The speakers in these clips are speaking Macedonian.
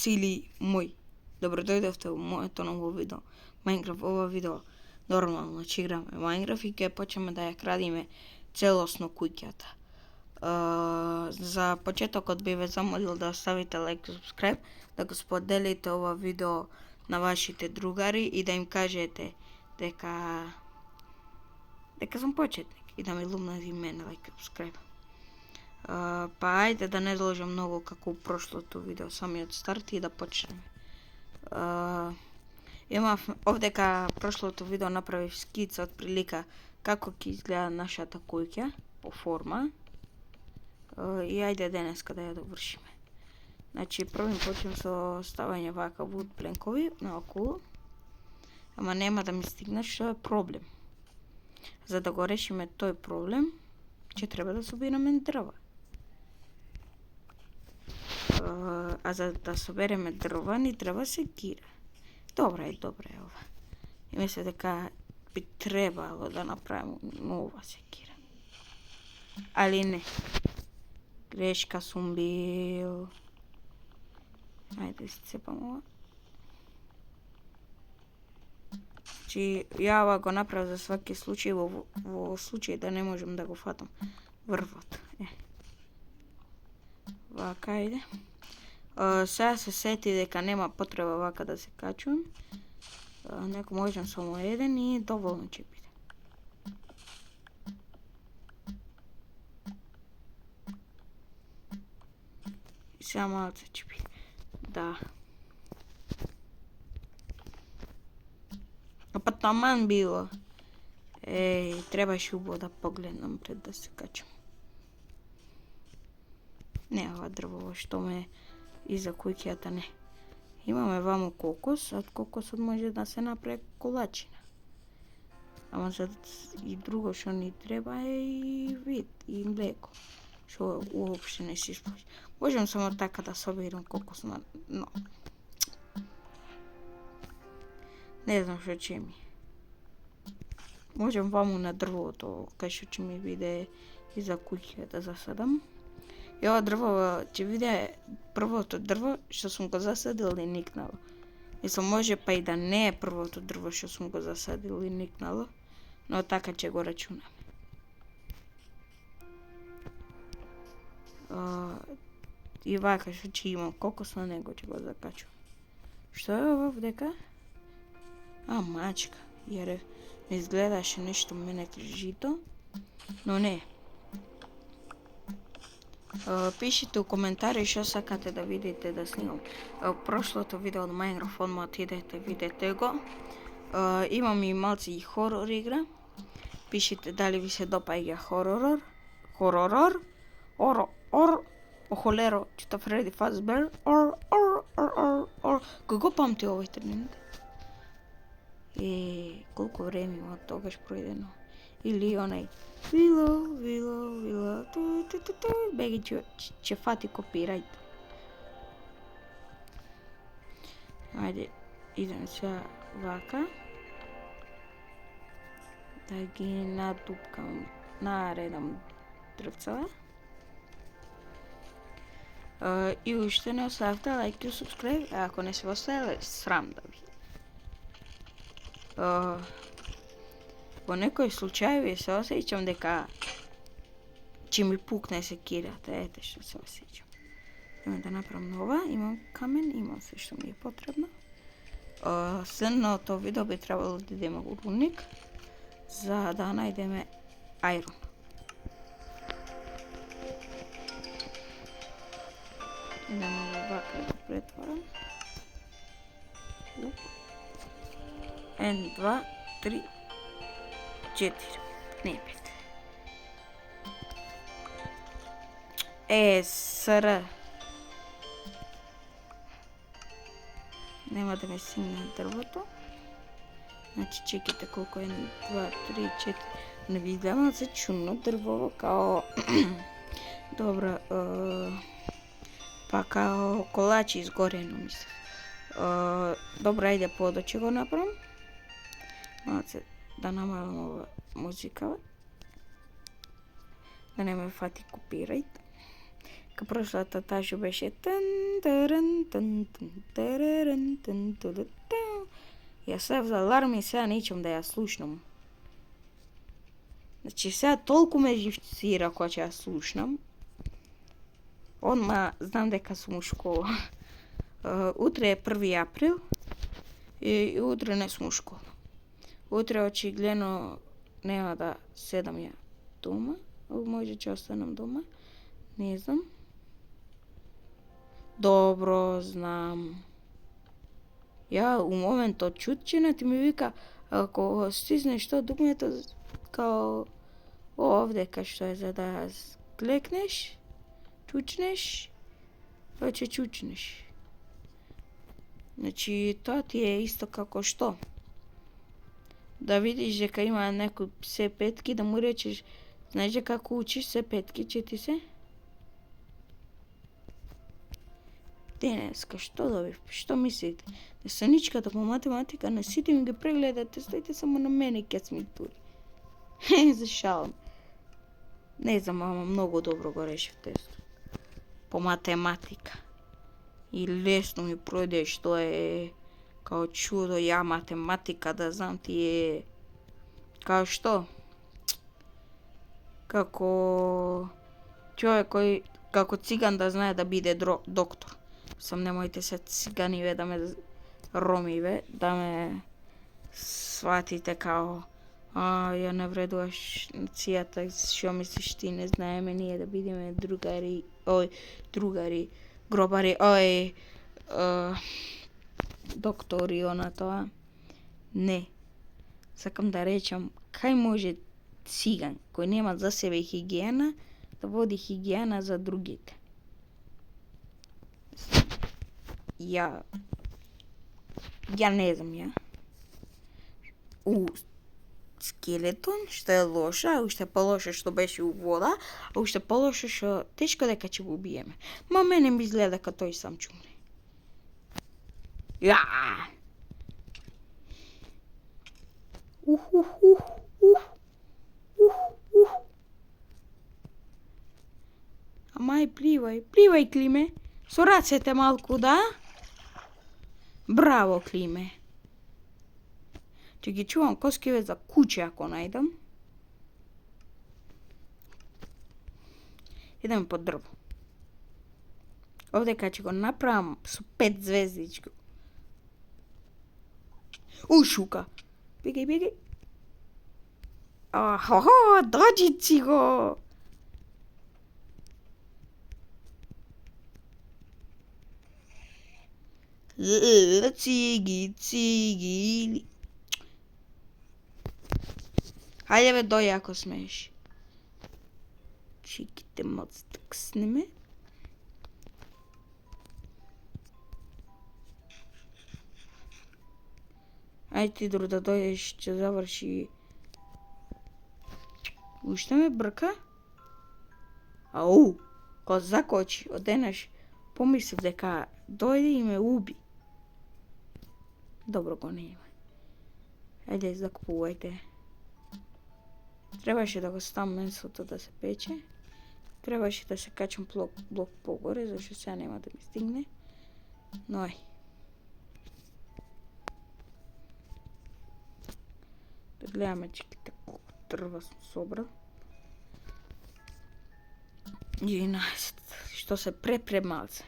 сили мој. Добро дојдовте во моето ново видео. Minecraft, ова видео нормално ќе играме Minecraft и ќе почнеме да ја крадиме целосно куќата. За почетокот би ве замолил да ставите лайк и subscribe, да го споделите ова видео на вашите другари и да им кажете дека сум почетник и да ми лумнат и мене лайк и subscribe. Па ајде да не должам многу како прошлото видео, самиот старт и да почнеме. Имав овдека прошлото видео направив скица од прилика како ќе изгледа нашата куќа по форма. И ајде денеска да ја довршиме. Значи првим почнем со ставање вака вуд пленкови наоколу. Ама нема да ми стигнат, што е проблем. За да го решиме тој проблем, ќе треба да собираме дрва. А за да собереме дрва ни треба секира. Добра е ова. И мисля дека би требало да направиме нова секира. Али не. Грешка сум бил. Ајде си цепам ова. Значи, ја ова го направив за сваки случај, во случај да не можем да го фатам врвот. Вака иде. Сега се сети дека нема потреба вака да се качувам. Неко можам само еден и доволно ќе биде. И сега малце ќе биде. Да. Па таман било. Требаше убаво да погледнам пред да се качам. Не ова дрво што ме иза куќата не. Имаме вамо кокос, од кокосот може да се направи колачина. Ама за и друго што ни треба е и вид, и млеко, што уопште не се исплаќа. Можем само така да соберам кокос, но не знам што ќе ми. Можем ваму на дрвото, кај што ќе ми биде иза куќата да засадам. И ова дрво ќе биде првото дрво што сум го засадил и никнало. Мислам, може па и да не е првото дрво што сум го засадил и никнало, но така ќе го рачунам. И вака што ќе имам кокос на него ќе го закачувам. Што е ова вдека? Мачка. Јаре, ми изгледаше нешто мене жито, но не. Пишите у коментари што сакате да видите да снимам. Прошлото видео од Minecraft одма отидете, видете го. Имам и малце и хорор игра. Пишите дали ви се допаѓа хоророр. Холеро, чита Фреди Фазбер. Како памти овој термин? Колку време има од тогаш пројдено. Или онај Вило, беги ќе фати копирајт. Ајде, идем сега вака. Да ги натупкам, наредам дрвцава. И уште не оставте лайк и subscribe, а ако не се оставиле, срам да ви. Во некои случаи се осеќам дека ќе ми пукне секирата, ете што се осеќам. Имам да направам нова, имам камен, имам се што ми е потребно. Следното видео би требало да идеме во рудник, за да најдеме ајрон. Идемо вака да претворам. 1, 2, 3, 4, не 5. Сара. Нема да ме стигне дрвото. Значи чекайте колку е 1, 2, 3, 4. Не ви изгледа се чудно дрво, као добра, па као колачи изгорено мислам. Добра, ајде подо ќе го направам. Малце да намалам ова музика, да не ме фати копирајт. Ка прошлата тажу беше тан таран тан тан тараран тан тан. Ја сев за аларм и сега неќам да ја слушнам. Значи сега толку ме живцира кога ќе ја слушнам. Одма знам дека сум у школа. Утре е 1 април и утре не сум у школа. Утре очигледно нема да седам ја дома, може ќе останам дома, не знам. Добро, знам. Ја у моментот чутчината ми вика, ако стиснеш тоа дугмето као овде кај што е за да клекнеш, чучнеш, па ќе чучнеш. Значи тоа ти е исто како што да видиш дека има некој се петки, да му речеш, знаеш дека како учиш се петки, че ти се? Денеска што добив? Што мислите? Десаничката по математика на сите ми ги прегледате, стоите само на мене ќе сме тури. За шалам. Не знам, ама многу добро го решив тесто. По математика. И лесно ми пројде, што е као чудо, ја математика да знам ти е као што? Како човек кој како циган да знае да биде доктор. Сам немојте се циганиве да ме ромиве, да ме сватите као ја навредуваш нацијата, што мислиш ти, не знаеме ние да бидеме другари, гробари, доктори, она тоа. Не. Сакам да речам, кај може циган, кој нема за себе хигиена, да води хигиена за другите. Ја не знам, ја. Скелетон, што е лоша, уште полоша што беше у вода, а уште полоша што тешко дека ќе го убиеме. Ма мене ми изгледа дека тој сам ќе умре. Ја! Амај, пливај, Климе. Со рацете малку, да? Браво, Климе. Ќе ги чувам коскиве за куќе ако најдам. Идем по дрво. Овде кај ќе го направам со 5 звездички. Шука. Бегај. Дојди си го. Циги. Хајде бе, дој ако смееш. Чеките малце так сниме. Ајде ти друг да дојдеш, ќе заврши. Уште ме брка? Ко закочи, оденеш, помислив дека дојде и ме уби. Добро го не има. Ајде, закупувајте. Требаше да го ставам месото да се пече. Требаше да се качам блок погоре, зашто сега нема да ми стигне. Но ај. Да гледаме чеките колко дрва сум собрал. 11, што се малце.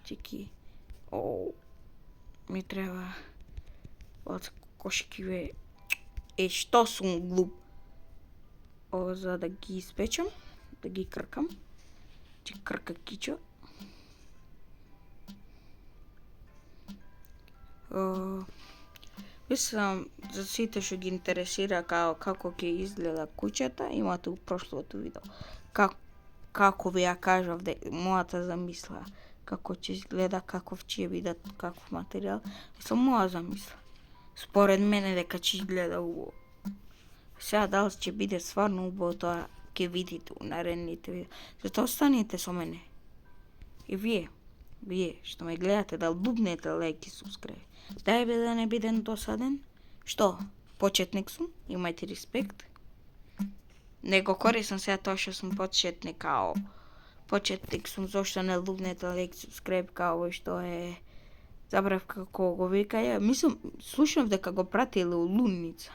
Чеки. Ми треба од кошкиве. Што сум глуп. За да ги испечам, да ги кркам. Че крка кичо. Мислам, за сите што ги интересира како ќе изгледа куќата, имате у прошлото видео. Како ви ја кажав мојата замисла, како ќе изгледа, каков ќе биде, каков материјал. Мислам, моја замисла. Според мене дека ќе изгледа убаво. Сега дали ќе биде стварно убаво, тоа ќе видите у наредните видео. Затоа останете со мене. И вие што ме гледате, да лупнете лајк и субскрайб. Дај бе да не бидем досаден. Што? Почетник сум, имајте респект. Не го користам сега тоа што сум почетник, као почетник сум, зошто не лупнете лайк, subscribe, као што е, забрав како го викаја, мислам, слушнав дека го пратиле у Лунница.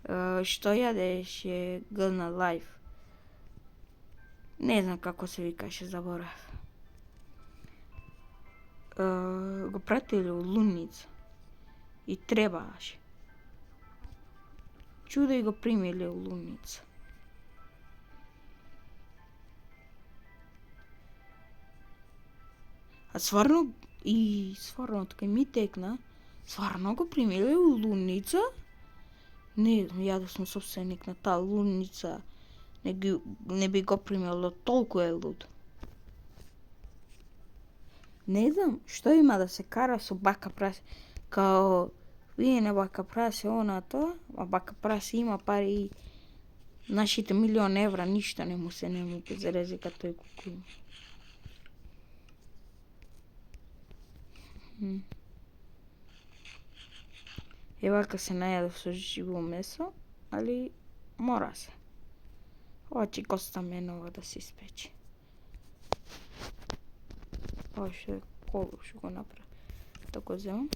Што јадеше Гълна Лайф. Не знам како се викаше, заборав. Го пратиле у Лунница. И требаше. Чудо и го примиле у Лунница. А стварно така ми текна, стварно го примиле у Лунница? Не знам, ја да сум собственик на таа Лунница, не би го примило, толку е луд. Не знам, што има да се кара со бака прасе, као видене бака прасе она тоа, а бака прасе има пари и нашите €1.000.000 ништо не му без разлика тој колку има. Вака се најадов со живо месо, али мора се. Ова ќе коста менува да се испече. Ова што е коло што го направи. Така земам.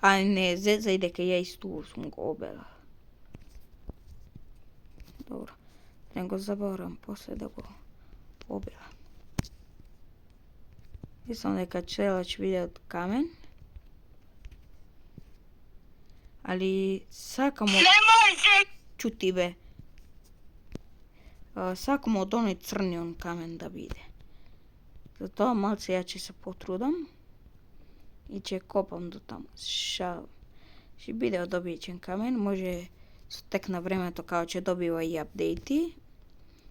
А не, зезај дека ја исту сум го обела. Добро. Не го заборам после да го обела. Мислам дека цела ќе биде од камен. Али сакам од... Чути бе. Сакам од оној црнион камен да биде. Затоа малце ја ќе се потрудам и ќе копам до таму. Ќе биде од обичен камен, може со тек на времето као ќе добива и апдејти,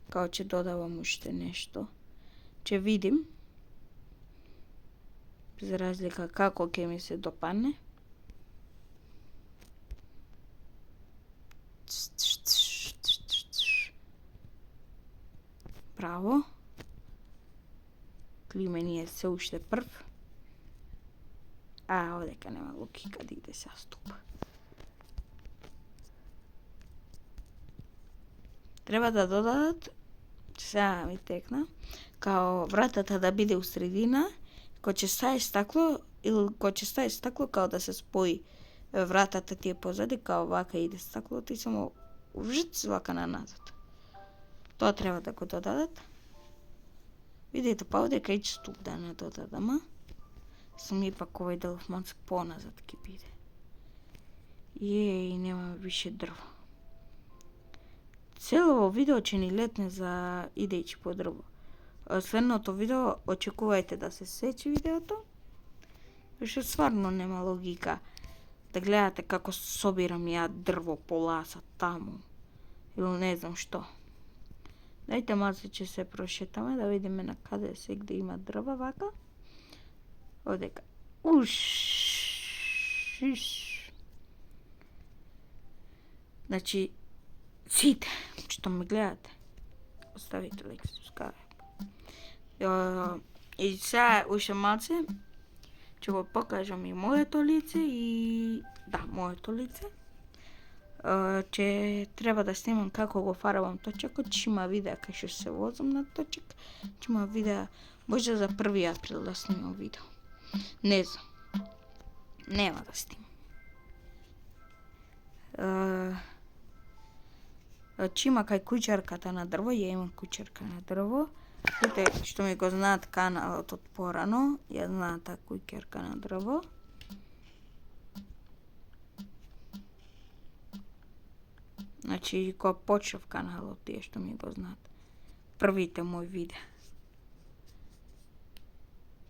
као ќе додавам уште нешто. Ќе видим. За разлика како ќе ми се допадне. Браво. Климени е се уште прв. А, одека нема логика да иде се ступ. Треба да додадат, сега ми текна, као вратата да биде у средина, кој ќе стае стакло, или кој ќе стае стакло, као да се спои вратата ти е позади, као вака иде стаклото и само вжиц вака на назад. Тоа треба да го додадат. Видите, па одека и ступ да не додадам, сум ипак овој делов малце поназад ќе биде. И нема више дрво. Цело видео ќе ни летне за идејќи по дрво. Следното видео очекувајте да се сечи видеото. Више стварно нема логика да гледате како собирам ја дрво по ласа таму. Или не знам што. Дајте малце ќе се прошетаме да видиме на каде сегде има дрва вака. Одека. Значи, сите што ме гледате, оставите лайк, subscribe. И сега уште малце ќе го покажам и моето лице и моето лице. Ќе треба да снимам како го фарбам точакот, ќе има видеа кај што се возам на точак, ќе има видеа, може за 1 април да снимам видео. Не знам. Нема да снимам. Ќе има кај куќарката на дрво, ја имам куќарка на дрво. Сите што ми го знаат каналот од порано, ја знаат таа куќарка на дрво. Значи, кога почнав каналот, тие што ми го знаат. Првите мои видеа.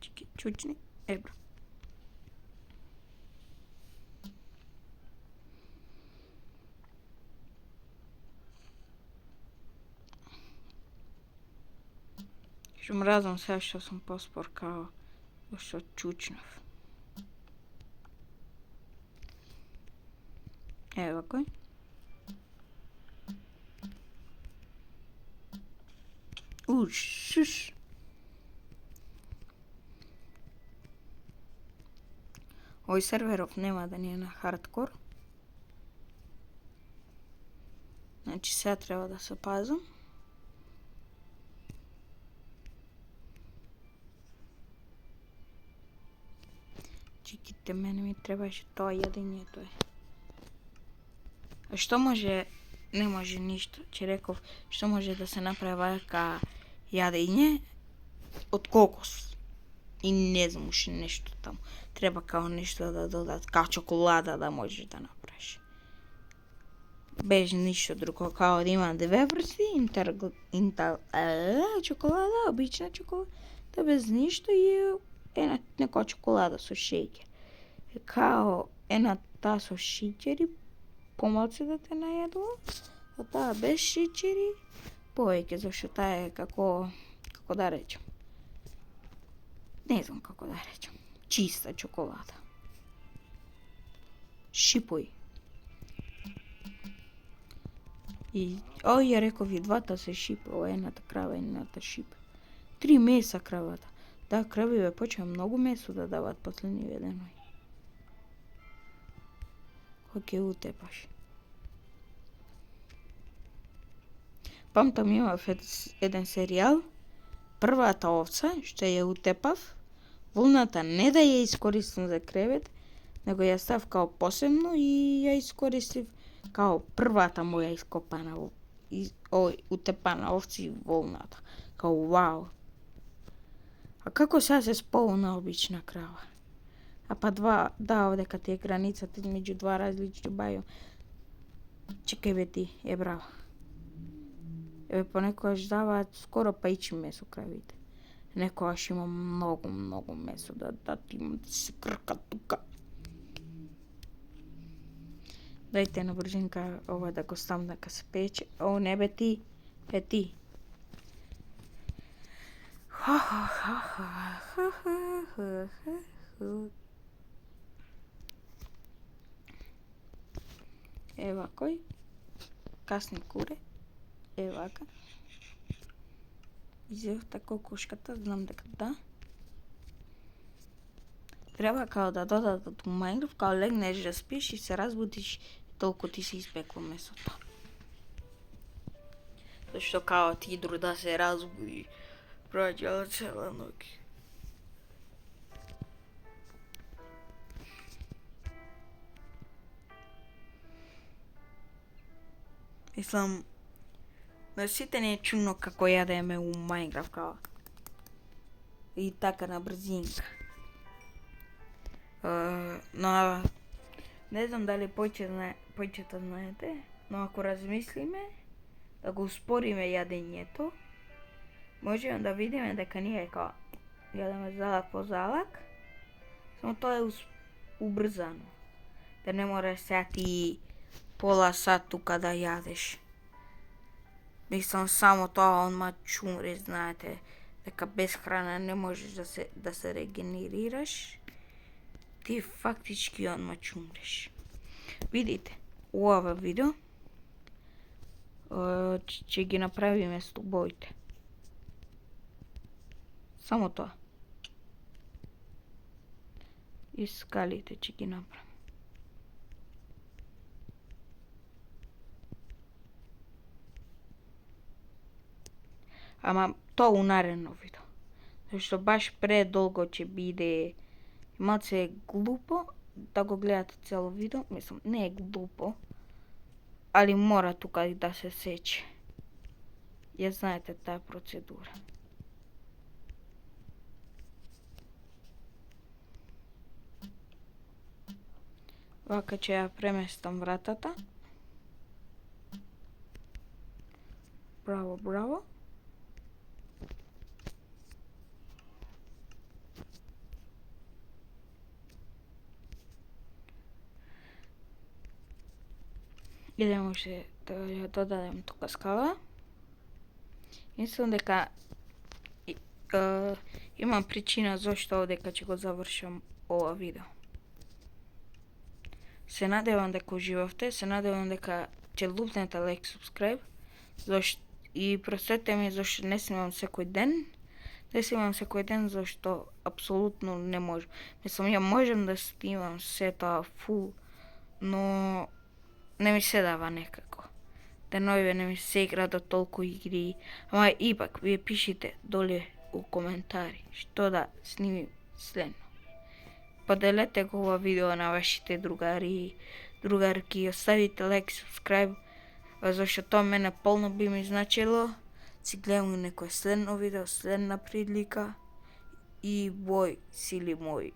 Чики, чучни, ебро. Што мразам сега што сум поспор као што чучнав. Ево кој. Шуш. Овој серверов нема да ни е на хардкор. Значи сега треба да се пазам. Чекайте, мене ми требаше тоа јадењето е. А што може, не може ништо, че реков, што може да се направи вака јадење од кокос. И не знам уште нешто таму. Треба као нешто да додат, као чоколада да можеш да направиш. Без ништо друго, као да има две врсти, чоколада, обична чоколада, без ништо и некоја чоколада со шеќер. Као една таа со шеќери, помалку да те најадува, а таа без шеќери, повеќе, зашто таа е како да речем. Не знам како да речем. Чиста чоколада. Шипој. И ја реков и двата се шипе, едната крава и едната шипе. 3 меса кравата. Да, кравиве почва многу месо да дават последниве денови. Кој ќе утепаш. Памтам имав еден серијал, првата овца, што ја утепав, волната не да ја искористам за кревет, него ја став као посебно и ја искористив као првата моја ископана утепана овца и волната. Као вау. А како сега се сполна обична крава? А па овдека ти е границата измеѓу два различни бају. Чекај бе ти, браво. Понекогаш даваат скоро пајчи месо кравите. Некогаш има многу месо да ти има да се крка тука. Дајте на брзинка ова да го ставам дека се пече. О, не бе ти. Ева кој? Касни куре. Евака. Изев тако кошката, знам дека да. Треба као да додадат у Майнкрафт, као легнеш да спиш и се разбудиш, толку ти се испекло месото. Зашто као ти друг да се разбуди, проаѓала цела ноќ. Мислам, на сите не е чудно како јадеме у Майнкрафт као. И така на брзинка. Но не знам дали појчето знаете, но ако размислиме да го успориме јадењето, можеме да видиме дека ние као јадеме залак по залак, само тоа е убрзано. Да не мора сега ти пола сат тука да јадеш. Мислам само тоа онма чумре, знаете, дека без храна не можеш да се регенерираш. Ти фактички онма чумреш. Видите, у ова видео ќе ги направиме столбовите. Само тоа. И скалите ќе ги направим. Ама тоа у наредно видео. Зашто баш предолго ќе биде малце глупо да го гледате цело видео. Мислам, не е глупо, али мора тука и да се сече. Ја знаете таа процедура. Вака ќе ја преместам вратата. Браво. Идемо уште да ја додадем тука скала. Мислам дека имам причина зашто овдека ќе го завршам ова видео. Се надевам дека уживавте, се надевам дека ќе лупнете лайк, subscribe, и простете ми зашто не снимам секој ден. Не снимам секој ден зашто апсолутно не можам. Мислам, ја можам да снимам се тоа фул, но не ми се дава некако. деновиве не ми се игра до толку игри, ама ипак вие пишите доле у коментари што да снимим следно. Поделете го ова видео на вашите другарки, оставите лайк, subscribe, зашто тоа мене полно би ми значило. Си гледам некој следно видео, следна прилика и бој, сили мој.